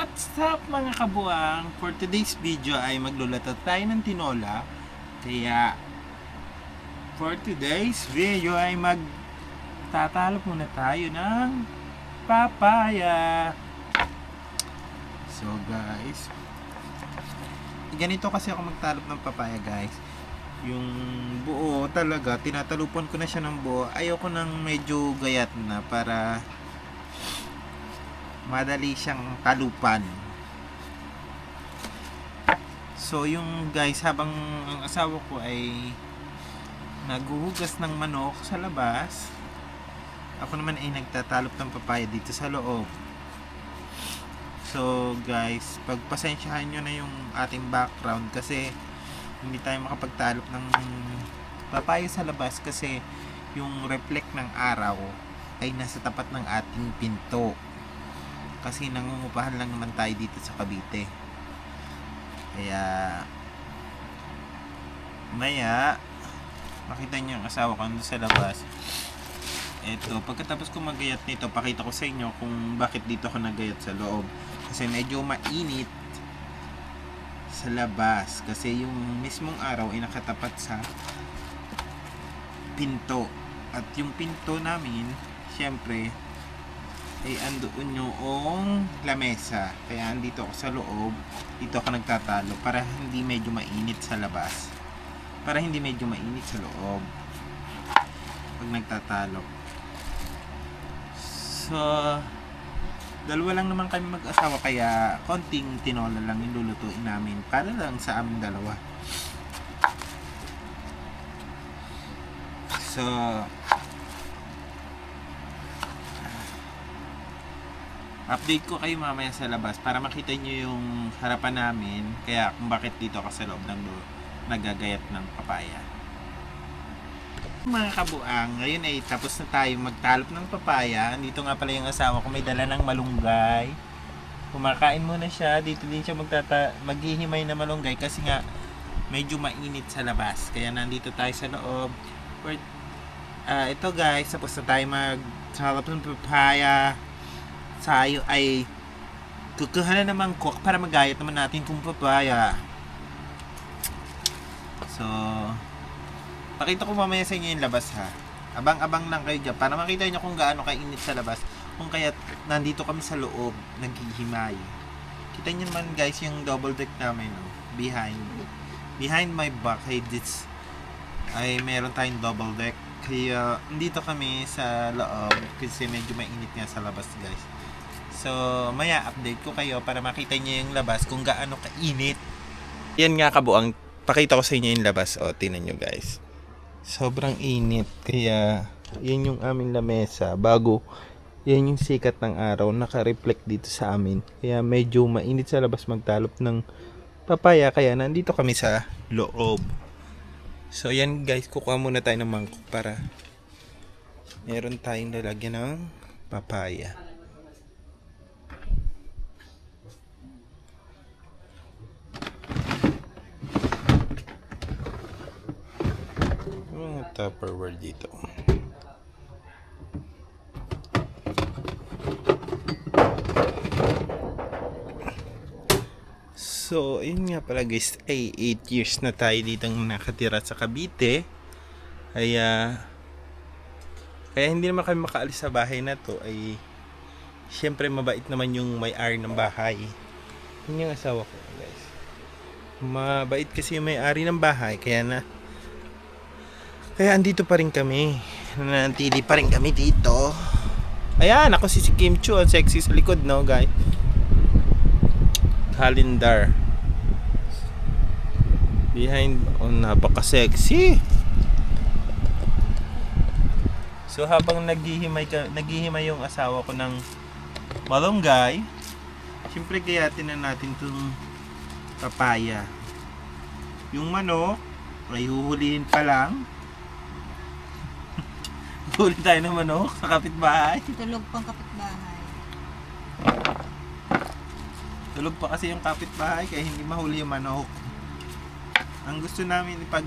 What's up mga kabuang? For today's video ay magluluto tayo ng tinola. Kaya for today's video ay magtatalop muna tayo ng papaya. So guys, ganito kasi ako magtalop ng papaya guys. Yung buo talaga, tinatalupan ko na siya ng buo. Ayoko nang medyo gayat na para madali siyang talupan. So yung guys, habang ang asawa ko ay naghuhugas ng manok sa labas, ako naman ay nagtatalop ng papaya dito sa loob. So guys, pagpasensyahan nyo na yung ating background kasi hindi tayo makapagtalop ng papaya sa labas kasi yung reflect ng araw ay nasa tapat ng ating pinto. Kasi nangungupahan lang naman tayo dito sa Cavite. Kaya maya makita niyo ang asawa ko sa labas. Eto, pagkatapos ko magayat nito, pakita ko sa inyo kung bakit dito ako nagayat sa loob. Kasi medyo mainit sa labas. Kasi yung mismong araw ay nakatapat sa pinto. At yung pinto namin, syempre, ay andoon yung lamesa. Kaya andito ako sa loob, dito ako nagtatalo para hindi medyo mainit sa labas. Para hindi medyo mainit sa loob pag nagtatalo. So, dalawa lang naman kami mag-asawa kaya konting tinola lang yung lulutuin namin para lang sa aming dalawa. So, update ko kayo mamaya sa labas para makita nyo yung harapan namin. Kaya kung bakit dito ako sa loob ng nagagayat ng papaya. Mga kabuang, ngayon ay tapos na tayo magtalop ng papaya. Dito nga pala yung asawa ko, may dala ng malunggay. Kumakain muna siya. Dito din siya maghihimay na malunggay kasi nga medyo mainit sa labas. Kaya nandito tayo sa loob. Ito guys, tapos na tayo magtalop ng papaya. Tayo ay kukuha na naman cook para magayat naman natin kung papaya. So, pakita ko mamaya sa inyo yung labas ha. Abang-abang lang kayo dyan para makita nyo kung gaano kainit sa labas. Kung kaya nandito kami sa loob, naghihimay. Kita nyo naman guys yung double deck namin, no? Behind my back, hey, this ay meron tayong double deck. Kaya dito kami sa loob kasi medyo mainit nga sa labas guys. So, maya update ko kayo para makita niyo yung labas kung gaano kainit. Yan nga kabuang, pakita ko sa inyo yung labas. O, tingnan nyo guys. Sobrang init. Kaya, yan yung aming lamesa. Bago, yan yung sikat ng araw. Naka-reflect dito sa amin. Kaya medyo mainit sa labas magtalop ng papaya. Kaya nandito kami sa loob. So, yan guys. Kukuha muna tayo ng mangkok para meron tayong lalagyan ng papaya. Tupperware dito. So, ayun nga pala guys, ay 8 years na tayo dito nakatira sa Cavite. Kaya hindi naman kami makaalis sa bahay na to. Ay syempre mabait naman yung may-ari ng bahay. Yun yung asawa ko guys. Mabait kasi yung may-ari ng bahay. Kaya andito pa rin kami. Nanatili pa rin kami dito. Ayan, ako si Kim Chu. Ang sexy sa likod, no, guys? Calendar. Behind, napaka-sexy. So, habang naghihimay yung asawa ko ng malunggay, siyempre gayatin na natin itong papaya. Yung manok, ay huhulihin pa lang. Huli tayo ng manok sa kapitbahay. Tulog pang kapitbahay. Tulog pa kasi yung kapitbahay kaya hindi mahuli yung manok. Ang gusto namin pag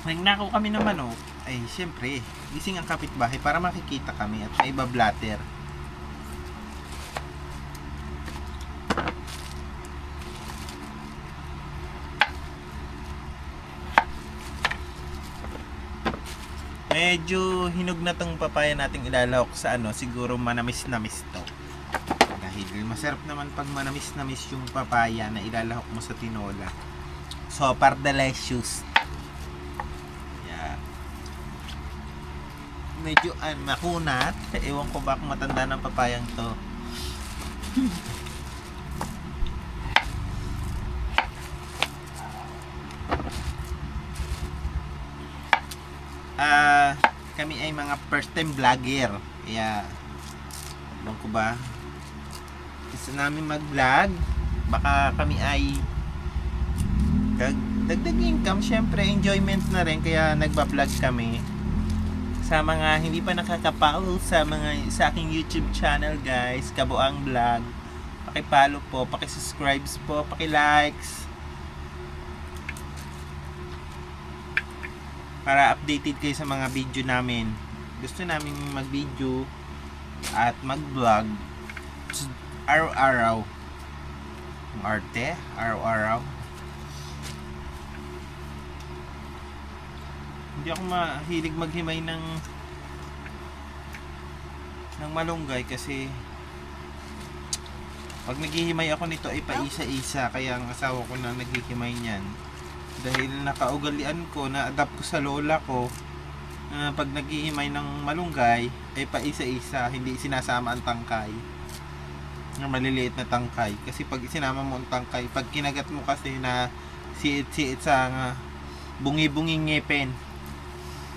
nagnakaw kami ng manok ay syempre gising ang kapitbahay para makikita kami at may bablatter. Medyo hinog na tong papaya nating ilalahok sa ano, siguro manamis-namis to. Dahil masarap naman pag manamis-namis yung papaya na ilalahok mo sa tinola. Super delicious. Yeah. Medyo makunat. Ewan ko ba kung matanda ng papayang to. Kami ay mga first time vlogger. Kaya alam ko ba gusto namin mag vlog, baka kami ay dagdag income, syempre enjoyment na rin, kaya nagba-vlog kami. Sa mga hindi pa nakaka-follow sa aking YouTube channel guys, Kabuang Vlog, paki-follow po, paki-subscribe po, paki-likes para updated kayo sa mga video namin. Gusto namin mag-video at mag-vlog araw-araw. Ang arte, araw-araw. Hindi ako mahilig maghimay ng malunggay kasi pag naghihimay ako nito ay paisa-isa, kaya ang asawa ko na naghihimay niyan. Dahil nakaugalian ko, na-adapt ko sa lola ko, pag naghihimay ng malunggay ay paisa-isa, hindi sinasama ang tangkay, na maliliit na tangkay. Kasi pag sinama mo ang tangkay, pag kinagat mo kasi na siit-siit sa bungi-bunging ngipin.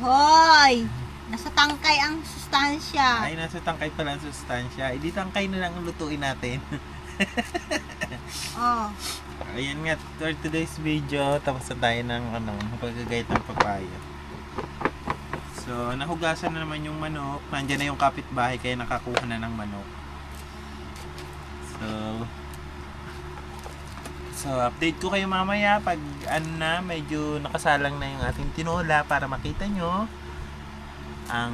Hoy! Nasa tangkay ang sustansya. Ay, nasa tangkay pala ang sustansya. Hindi tangkay na lang ang lutuin natin. Oh. Ayan nga, for today's video, tapos na tayo ng paggagayat ng papaya. So, nahugasan na naman yung manok. Nandiyan na yung kapitbahay, kaya nakakuha na ng manok. So update ko kayo mamaya pag medyo nakasalang na yung ating tinola para makita nyo ang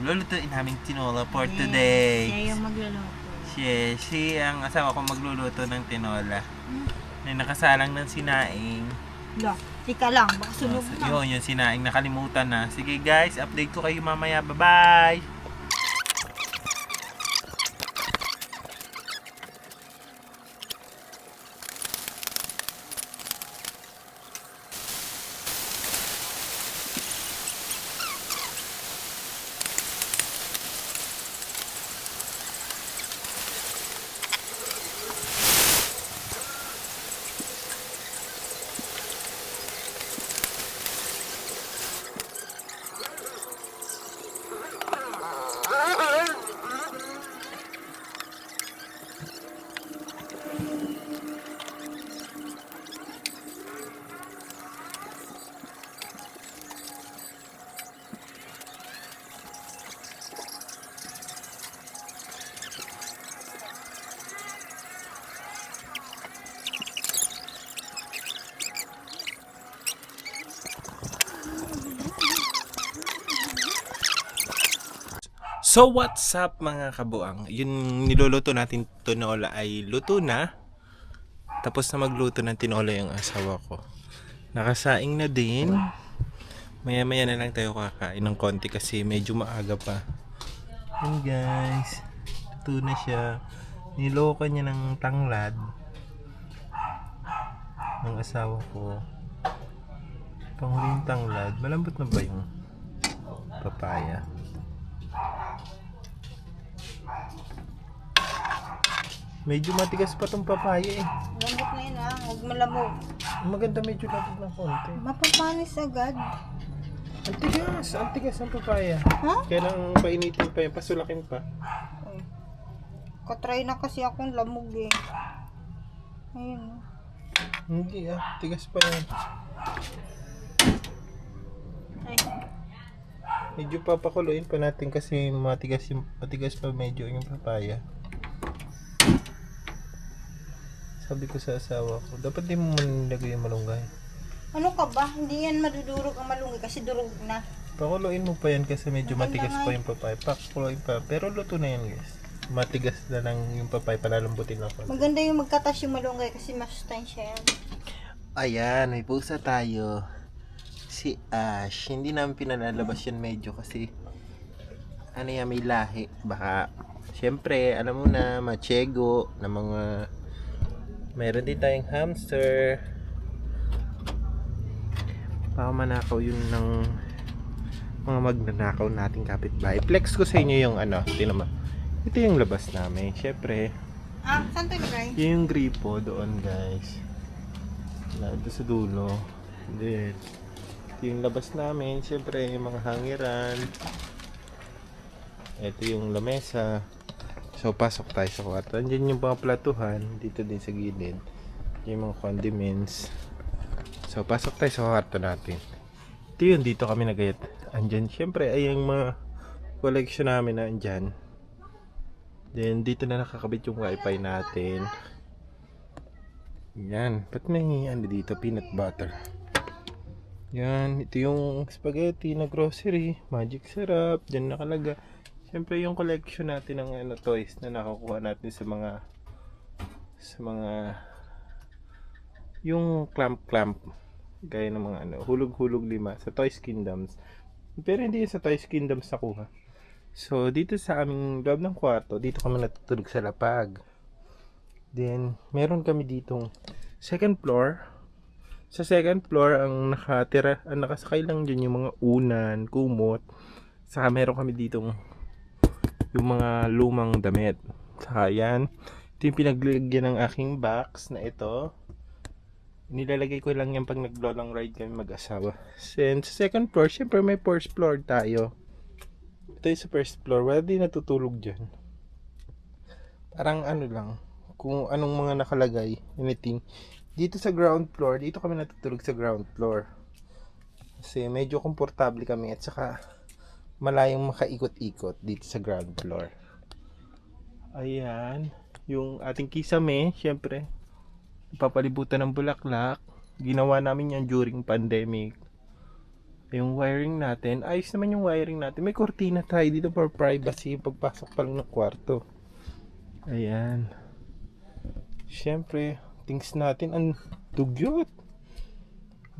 lulutuin naming tinola for today. Siya yung magluluto. Siya ang asawa ko magluluto ng tinola. Na nakasalang ng sinaing. Lo, tika lang, baka sunog na. Yun, yung sinaing nakalimutan na. Sige guys, update ko kayo mamaya. Bye-bye! So what's up mga kabuang? Yung niluluto natin tinola ay luto na. Tapos na magluto ng tinola yung asawa ko. Nakasaing na din. Maya maya na lang tayo kakain ng konti kasi medyo maaga pa. Yun guys. Luto na siya. Niloko niya ng tanglad ng asawa ko. Panghuling tanglad. Malambot na ba yung papaya? Medyo matigas pa tong papaya eh. Lambot na yun ah, huwag malamog. Maganda medyo labog ng konti. Mapapanis agad. Ang tigas ng papaya. Ha? Kailangan painitin pa yun, pasulakin pa. Ay. Katry na kasi akong lamog eh. Ayun. Hindi tigas pa yan. Ay. Medyo papakuluin pa natin kasi matigas pa medyo yung papaya. Sabi ko sa asawa ko, dapat di mo manilagay yung malunggay. Ano ka ba? Hindi yan madudurog ang malunggay kasi durog na. Pakuluin mo pa yan kasi medyo Maganda matigas nga pa yung papaya. Pakuluin pa. Pero luto na yan guys. Matigas na lang yung papaya, palalambutin lang pa. Maganda yung magkatas yung malunggay kasi masustansya yan. Ayan, may pusa tayo. si Ash. Hindi namin pinalalabas yan medyo kasi ano yan, may lahi. Baka, syempre, alam mo na, machego na mga, mayroon din tayong hamster. Baka manakaw yun ng mga magnanakaw nating kapitbahay. Flex ko sa inyo yung ano, tinan mo. Ito yung labas namin. Syempre, Saan to ilagay? yung gripo doon, guys. Ito sa dulo. Then, ito yung labas namin. Syempre, yung mga hangiran. Ito yung lamesa. So, pasok tayo sa kwarto. Andiyan yung mga platuhan. Dito din sa gilid. Yung mga condiments. So, pasok tayo sa kwarto natin. Ito yun, dito kami nagayat. Andyan, syempre, ay yung mga collection namin na andyan. Then, dito na nakakabit yung wifi natin. Yan. Ba't may ano dito? Peanut butter. Yan. Ito yung spaghetti na grocery. Magic syrup. Diyan nakalaga. Syempre, yung collection natin ng ano, toys na nakukuha natin sa mga yung clamp gaya ng mga ano, hulog-hulog 5 sa Toys Kingdoms. Pero hindi sa Toys Kingdoms nakuha. So, dito sa aming loob ng kwarto, dito kami natutulog sa lapag. Then, meron kami ditong second floor. Sa second floor, ang nakasakay lang dyan yung mga unan, kumot. Saka meron kami ditong yung mga lumang damit. Saka yan, ito yung pinaglagyan ng aking box na ito. Nilalagay ko lang yan pag nag-long ride kami mag-asawa. Then, sa second floor, syempre may first floor tayo. Ito yung sa first floor, wala din natutulog dyan. Parang ano lang, kung anong mga nakalagay, anything. Dito sa ground floor, dito kami natutulog sa ground floor. Kasi medyo komportable kami at saka malayong makaikot-ikot dito sa ground floor. Ayan, yung ating kisame, syempre, papalibutan ng bulaklak. Ginawa namin yan during pandemic. Yung wiring natin, ayos naman yung wiring natin. May kortina tayo dito for privacy pagpasok pa lang ng kwarto. Ayan. Siyempre, things natin ang dugyot.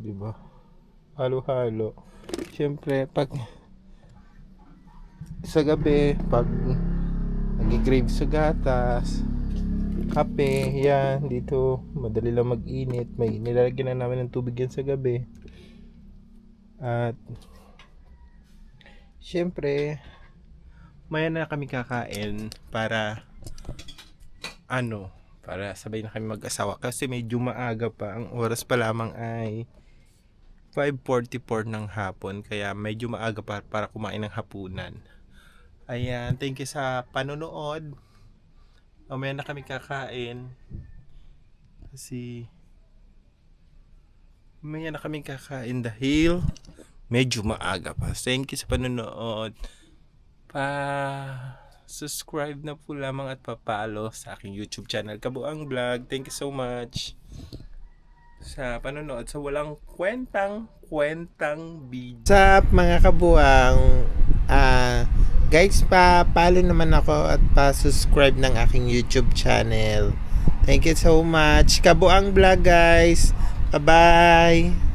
Diba? Halo-halo. Siyempre, pag sa gabi, pag nag-grave sa gatas, kape, yan, dito, madali lang mag-init. May nilalagyan na namin ng tubig yan sa gabi. At syempre maya na kami kakain para para sabay na kami mag-asawa kasi medyo maaga pa, ang oras pa lamang ay 5:44 ng hapon, kaya medyo maaga pa para kumain ng hapunan. Ayan, thank you sa panonood. Mamaya na kami kakain kasi mamaya na kami kakain dahil medyo maaga pa. Thank you sa panonood. Subscribe na po lamang at pa-follow sa aking YouTube channel, Kabuang Vlog. Thank you so much sa panonood sa walang kwentang video. What's up mga kabuang? Guys, pa-follow naman ako at pa-subscribe ng aking YouTube channel. Thank you so much. Kabuang Vlog guys. Bye-bye.